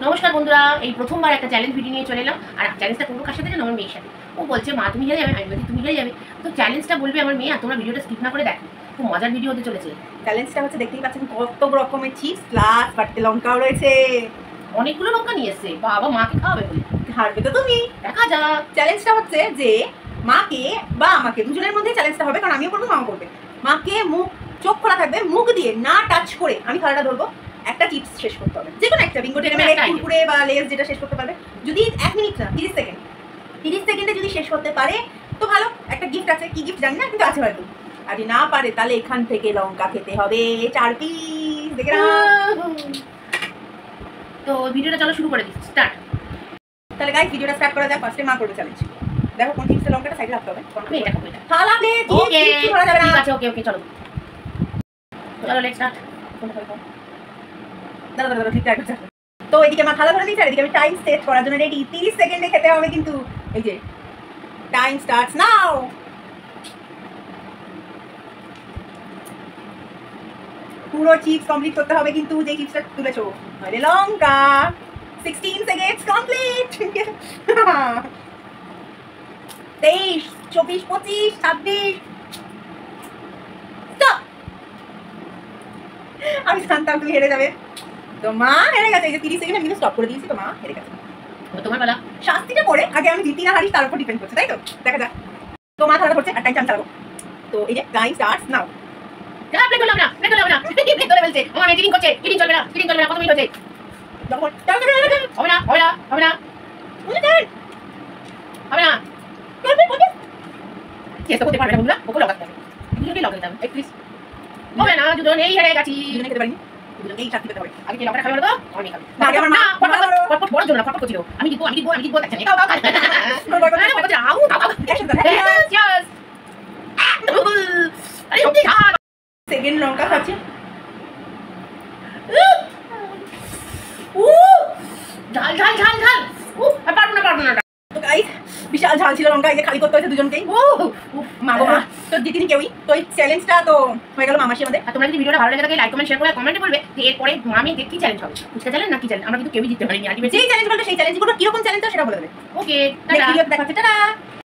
নমস্কার বন্ধুরা, এই প্রথমবার একটা চ্যালেঞ্জ ভিডিও নিয়ে চলে এলাম। আর চ্যালেঞ্জটা করবো কার সাথে? আমার মেয়ের সাথে। ও বলছে মা তুমি হেরে যাবে, আমি বলছি তুমি হেরে যাবে। তো চ্যালেঞ্জটা বলবে আমার মেয়ে, আর তোমরা ভিডিওটা স্কিপ না করে দেখো, খুব মজার ভিডিও হতে চলেছে। চ্যালেঞ্জটা হচ্ছে দেখতেই পাচ্ছেন কত রকমের চিপস প্লাস বাড়তি লঙ্কাও রয়েছে। অনেকগুলো লঙ্কা নিয়ে এসছে, বাবা মাকে খাওয়াবে বলে। হারবে তো তুমি, দেখা যাক। চ্যালেঞ্জটা হচ্ছে যে মাকে বা আমাকে দুজনের মধ্যে চ্যালেঞ্জটা হবে, কারণ আমিও করবো মাও করবে। মাকে মুখ চোখ খোলা থাকবে, মুখ দিয়ে না টাচ করে আমি থালাটা ধরবো, একটা চিপস শেষ করতে হবে, যে কোনো একটা বিঙ্গো টেনে কুরকুরে বা লেস যেটা শেষ করতে পারবে। যদি 1 মিনিট না 30 সেকেন্ডে যদি শেষ করতে পারে তো ভালো, একটা গিফট আছে, কি গিফট জানি না কিন্তু আছে হয়তো। আর যদি না পারে তাহলে এখান থেকে লঙ্কা খেতে হবে 4 পিস। দেখে তো ভিডিওটা চলো শুরু করে দিই, স্টার্ট। তাহলে গাইস ভিডিওটা স্টার্ট করা যাক। ফার্স্টে মা করবে চ্যালেঞ্জ। দেখো কোন চিপসের লঙ্কাটা সাইডে রাখতে হবে। আমি এটা খাবো, এটা থালা দে, ওকে চিপস ধরা যাবে না। ঠিক আছে, ওকে ওকে চলো চলো লেটস স্টার্ট। দাঁড়া ঠিক আছে। তো এদিকে মা থালা ধরে দিয়েছে, আর এদিকে আমি টাইম সেট করার জন্য রেডি। 30 সেকেন্ডে খেতে হবে কিন্তু। এই যে টাইম স্টার্টস নাও। পুরো চিপস কমপ্লিট করতে হবে কিন্তু, যে চিপসটা তুলেছো। আরে লঙ্কা। 16 সেকেন্ডস কমপ্লিট। 23, 24, 25, 26। স্টপ। আমি জানতাম তুমি হেরে যাবে। তো মা হেরে গেছে। এই যে 30 সেকেন্ড আমি স্টপ করে দিয়েছি, তো মা হেরে গেছে। তোমার বেলা শাস্তিটা পড়ে আগে আমি জিতি না হারি তার উপর ডিপেন্ড করছে, তাই তো? দেখা যাক। তো মা থালাটা করছে আর টাইম চালাবো। তো এই যে টাইম স্টার্টস নাও। প্লে করলাম না, প্লে করলাম না, প্লে করে ফেলছে। আমার মেয়ে চিটিং করছে, চিটিং চলবে না, চিটিং চলবে না। কত মিনিট হচ্ছে? হবে না হবে না হবে না হবে না, চেষ্টা করতে পারবে না বন্ধুরা, ওকে লগাতে হবে, দুজনকে লগাতে হবে। প্লিজ হবে না, দুজন এই হেরে গেছি। দুজনে খেতে পারিনি, দুজনকেই শাস্তি পেতে হবে। আগে কি লঙ্কাটা খাবে না? তো আমি খাবো না, আগে আমার মা ফটফট বড় জন্য ফটফট করছিল। আমি জিতবো দেখছেন। এটাও দাও আউ চিয়ার্স। আরে ওকে খা। সেকেন্ড লঙ্কা খাচ্ছি। ঝাল ঝাল ঝাল ঝাল। পারবো না। তো গাইস বিশাল ঝাল ছিল লঙ্কা, এই যে খালি করতে হয়েছে দুজনকেই। মা গো মা, তো জিতিনি কেউই। তো এই চ্যালেঞ্জটা তো হয়ে গেল মামাসি আমাদের। আর তোমরা যদি ভিডিওটা ভালো লাগে থাকে লাইক কমেন্ট শেয়ার করে কমেন্টে বলবে যে এরপরে মামি কি চ্যালেঞ্জ হবে, ফুচকা চ্যালেঞ্জ না কি চ্যালেঞ্জ। আমরা কিন্তু কেউই জিততে পারিনি। যেই চ্যালেঞ্জ বলবে সেই চ্যালেঞ্জগুলো কিরকম চ্যালেঞ্জ সেটা বলে দেবে। ওকে নেক্সট ভিডিওতে দেখা হচ্ছে। টাটা।